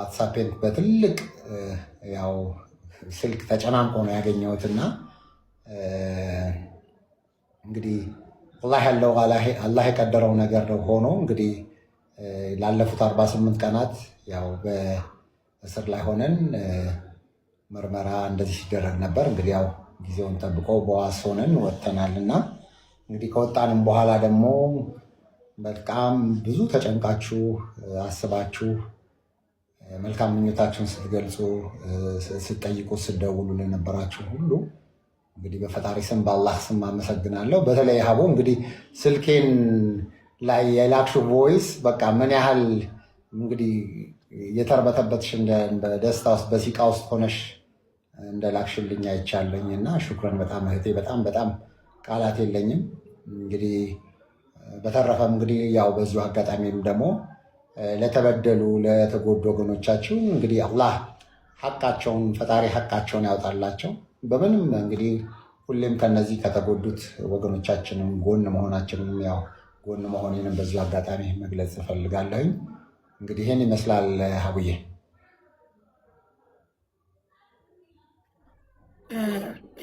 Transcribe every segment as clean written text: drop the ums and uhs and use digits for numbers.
ዋትሳፕን በትልቅ ያው ስልክ ተጨናንቆ ነው ያገኘሁትና እንግዲህ አላህ ያለው አላህ የቀደረው ነገር ሆኖ እንግዲህ ላለፉት 48 ቀናት ያው በእስር ላይ ሆነን ምርመራ እንደዚህ ሲደረግ ነበር። እንግዲህ ያው ጊዜውን ጠብቆ በዋስ ሆነን ወጥተናልና እንግዲህ ከወጣንም በኋላ ደግሞ በጣም ብዙ ተጨንቃችሁ አስባችሁ መልካም ምኞታችሁን ስትገልጹ ስትጠይቁ ስትደውሉ ለነበራችሁ ሁሉ እንግዲህ በፈጣሪ ስም በአላህ ስም አመሰግናለሁ። በተለይ ሀቦ እንግዲህ ስልኬን ላይ የላክሽው ቮይስ በቃ ምን ያህል እንግዲህ የተርበተበትሽ በደስታ ውስጥ በሲቃ ውስጥ ሆነሽ እንደላክሽልኝ አይቻለኝ እና ሹክረን በጣም እህቴ፣ በጣም በጣም ቃላት የለኝም። እንግዲህ በተረፈም እንግዲህ ያው በዚሁ አጋጣሚም ደግሞ ለተበደሉ ለተጎዱ ወገኖቻችሁ እንግዲህ አላህ ሐቃቸውን ፈጣሪ ሐቃቸውን ያውጣላቸው። በምንም እንግዲህ ሁሌም ከነዚህ ከተጎዱት ወገኖቻችንም ጎን መሆናችንም ያው ጎን መሆኔንም በዚሁ አጋጣሚ መግለጽ እፈልጋለሁኝ። እንግዲህ ይህን ይመስላል ሀቡዬ።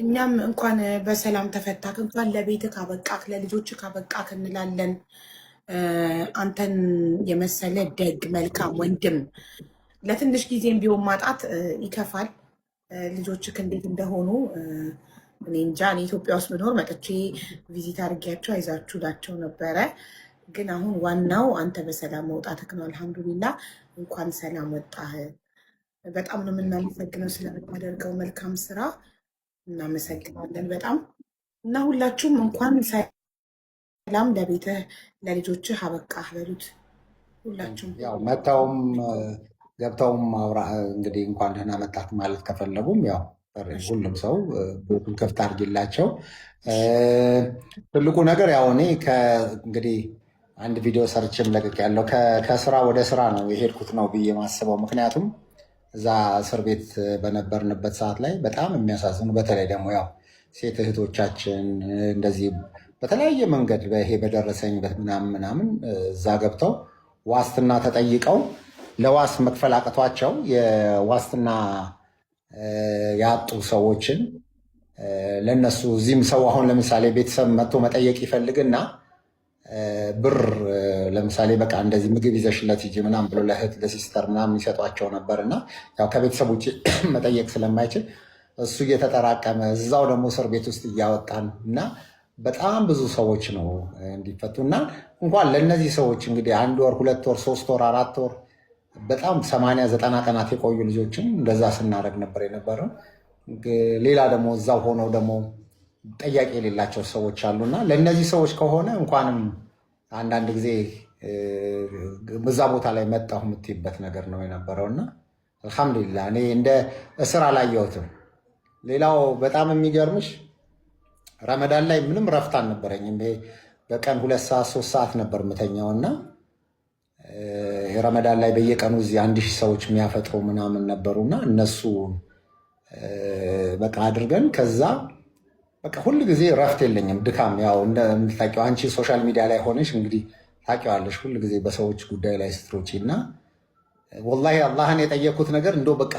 እኛም እንኳን በሰላም ተፈታክ፣ እንኳን ለቤትህ ካበቃክ፣ ለልጆችህ ካበቃክ እንላለን። አንተን የመሰለ ደግ መልካም ወንድም ለትንሽ ጊዜም ቢሆን ማጣት ይከፋል። ልጆችህ እንዴት እንደሆኑ እኔ እንጃ። እኔ ኢትዮጵያ ውስጥ ብኖር መጥቼ ቪዚት አድርጊያቸው አይዛችሁ ላቸው ነበረ። ግን አሁን ዋናው አንተ በሰላም መውጣትህ ነው። አልሐምዱሊላ እንኳን ሰላም ወጣህ። በጣም ነው የምናመሰግነው ስለምታደርገው መልካም ስራ እናመሰግናለን በጣም እና ሁላችሁም እንኳን ሰላም ለቤትህ ለልጆችህ አበቃህ በሉት። ሁላችሁም ያው መጥተውም ገብተውም እንግዲህ እንኳን ደህና መጣህ ማለት ከፈለጉም ያው ሁሉም ሰው ቤቱን ክፍት አድርጊላቸው። ትልቁ ነገር ያው እኔ እንግዲህ አንድ ቪዲዮ ሰርችም ለቅቅ ያለው ከስራ ወደ ስራ ነው የሄድኩት ነው ብዬ ማስበው። ምክንያቱም እዛ እስር ቤት በነበርንበት ሰዓት ላይ በጣም የሚያሳዝኑ በተለይ ደግሞ ያው ሴት እህቶቻችን እንደዚህ በተለያየ መንገድ ይሄ በደረሰኝ ምናምን እዛ ገብተው ዋስትና ተጠይቀው ለዋስ መክፈል አቅቷቸው የዋስትና ያጡ ሰዎችን ለነሱ እዚህም ሰው አሁን ለምሳሌ ቤተሰብ መጥቶ መጠየቅ ይፈልግና ብር ለምሳሌ በቃ እንደዚህ ምግብ ይዘሽለት ሂጂ ምናምን ብሎ ለእህት ለሲስተር ምናምን ይሰጧቸው ነበር እና ያው ከቤተሰብ ውጭ መጠየቅ ስለማይችል እሱ እየተጠራቀመ እዛው ደግሞ እስር ቤት ውስጥ እያወጣን እና በጣም ብዙ ሰዎች ነው እንዲፈቱ እና እንኳን ለእነዚህ ሰዎች እንግዲህ 1 ወር 2 ወር 3 ወር 4 ወር በጣም 80-90 ቀናት የቆዩ ልጆችን እንደዛ ስናደርግ ነበር የነበረው። ሌላ ደግሞ እዛው ሆነው ደግሞ ጠያቂ የሌላቸው ሰዎች አሉና ለእነዚህ ሰዎች ከሆነ እንኳንም አንዳንድ ጊዜ በዛ ቦታ ላይ መጣሁ የምትይበት ነገር ነው የነበረውና አልሐምዱሊላ እኔ እንደ እስር አላየሁትም። ሌላው በጣም የሚገርምሽ ረመዳን ላይ ምንም ረፍት አልነበረኝም። በቀን 2 ሰዓት 3 ሰዓት ነበር የምተኛውና ረመዳን ላይ በየቀኑ እዚህ 1000 ሰዎች የሚያፈጥሩ ምናምን ነበሩና እነሱ በቃ አድርገን ከዛ በቃ ሁሉ ጊዜ ረፍት የለኝም ድካም። ያው እንደምታውቂው አንቺ ሶሻል ሚዲያ ላይ ሆነሽ እንግዲህ ታውቂዋለሽ ሁሉ ጊዜ በሰዎች ጉዳይ ላይ ስትሮጪ እና ወላሂ አላህን የጠየኩት ነገር እንደው በቃ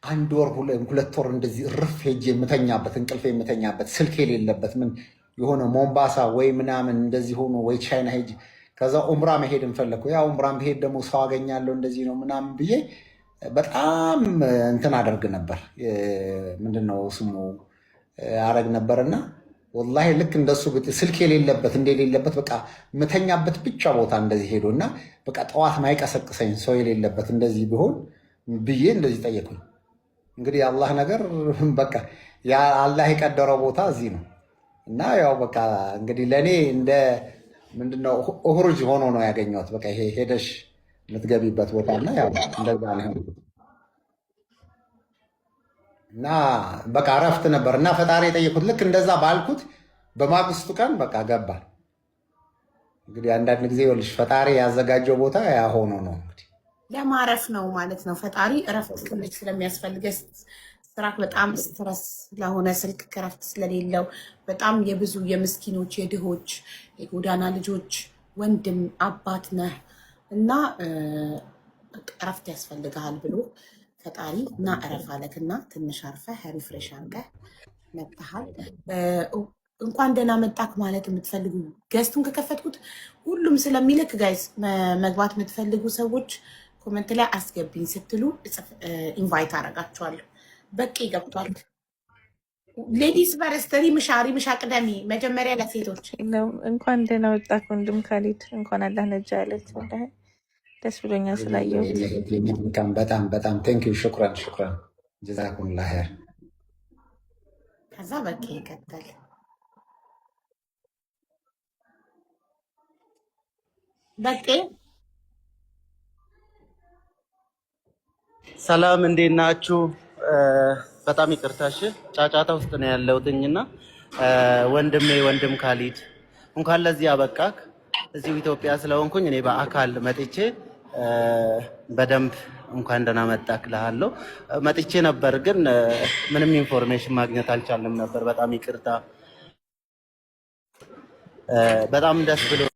1 ወር 2 ወር እንደዚህ እርፍ ሄጄ የምተኛበት እንቅልፍ የምተኛበት ስልክ የሌለበት ምን የሆነ ሞምባሳ ወይ ምናምን እንደዚህ ሆኖ ወይ ቻይና ሄጅ ከዛ ኡምራ መሄድ እንፈለኩ። ያው ኡምራ መሄድ ደግሞ ሰው አገኛለሁ እንደዚህ ነው ምናምን ብዬ በጣም እንትን አደርግ ነበር። ምንድነው ስሙ አረግ ነበርና ወላሂ ልክ እንደሱ ስልክ የሌለበት እንደሌለበት በቃ ምተኛበት ብቻ ቦታ እንደዚህ ሄዶና በቃ ጠዋት ማይቀሰቅሰኝ ሰው የሌለበት እንደዚህ ቢሆን ብዬ እንደዚህ ጠየቁኝ። እንግዲህ አላህ ነገር በቃ ያ አላህ የቀደረው ቦታ እዚህ ነው እና ያው በቃ እንግዲህ ለኔ እንደ ምንድነው ኡህሩጅ ሆኖ ነው ያገኘሁት። በቃ ይሄ ሄደሽ የምትገቢበት ቦታና ያው እንደዛ ነው እና በቃ ረፍት ነበር እና ፈጣሪ የጠየኩት ልክ እንደዛ ባልኩት በማግስቱ ቀን በቃ ገባ። እንግዲህ አንዳንድ ጊዜ ይኸውልሽ ፈጣሪ ያዘጋጀው ቦታ ያ ሆኖ ነው እንግዲህ ለማረፍ ነው ማለት ነው። ፈጣሪ እረፍት ትንሽ ስለሚያስፈልገ ስራክ በጣም ስትረስ ስለሆነ ስልክ ከረፍት ስለሌለው በጣም የብዙ የምስኪኖች የድሆች የጎዳና ልጆች ወንድም አባት ነህ እና እረፍት ያስፈልግሃል ብሎ ፈጣሪ እና እረፍ አለክና ትንሽ አርፈህ ሪፍሬሽ አድርገህ መጥተሃል። እንኳን ደህና መጣክ ማለት የምትፈልጉ ገስቱን ከከፈትኩት ሁሉም ስለሚልክ ጋይስ መግባት የምትፈልጉ ሰዎች ኮመንት ላይ አስገብኝ ስትሉ ኢንቫይት አደርጋችኋለሁ። በቂ ገብቷል። ሌዲስ ፈርስት ሪምሻ ቅደሚ መጀመሪያ ለሴቶች እንኳን ደህና ወጣክ ወንድም ካሊድ። እንኳን አላህ ነጃ ያለት። ደስ ብሎኛል ስላየሁት። በጣም በጣም ቴንኪው። ሹክራን ጀዛኩሙላህ ኸይር። ከዛ በቂ ይቀጥል። በቂ ሰላም እንዴት ናችሁ? በጣም ይቅርታሽ ጫጫታ ውስጥ ነው ያለሁትኝና ወንድም ካሊድ እንኳን ለዚህ አበቃክ። እዚሁ ኢትዮጵያ ስለሆንኩኝ እኔ በአካል መጥቼ በደንብ እንኳን ደህና መጣክ እልሃለሁ። መጥቼ ነበር ግን ምንም ኢንፎርሜሽን ማግኘት አልቻልንም ነበር። በጣም ይቅርታ። በጣም ደስ ብሎ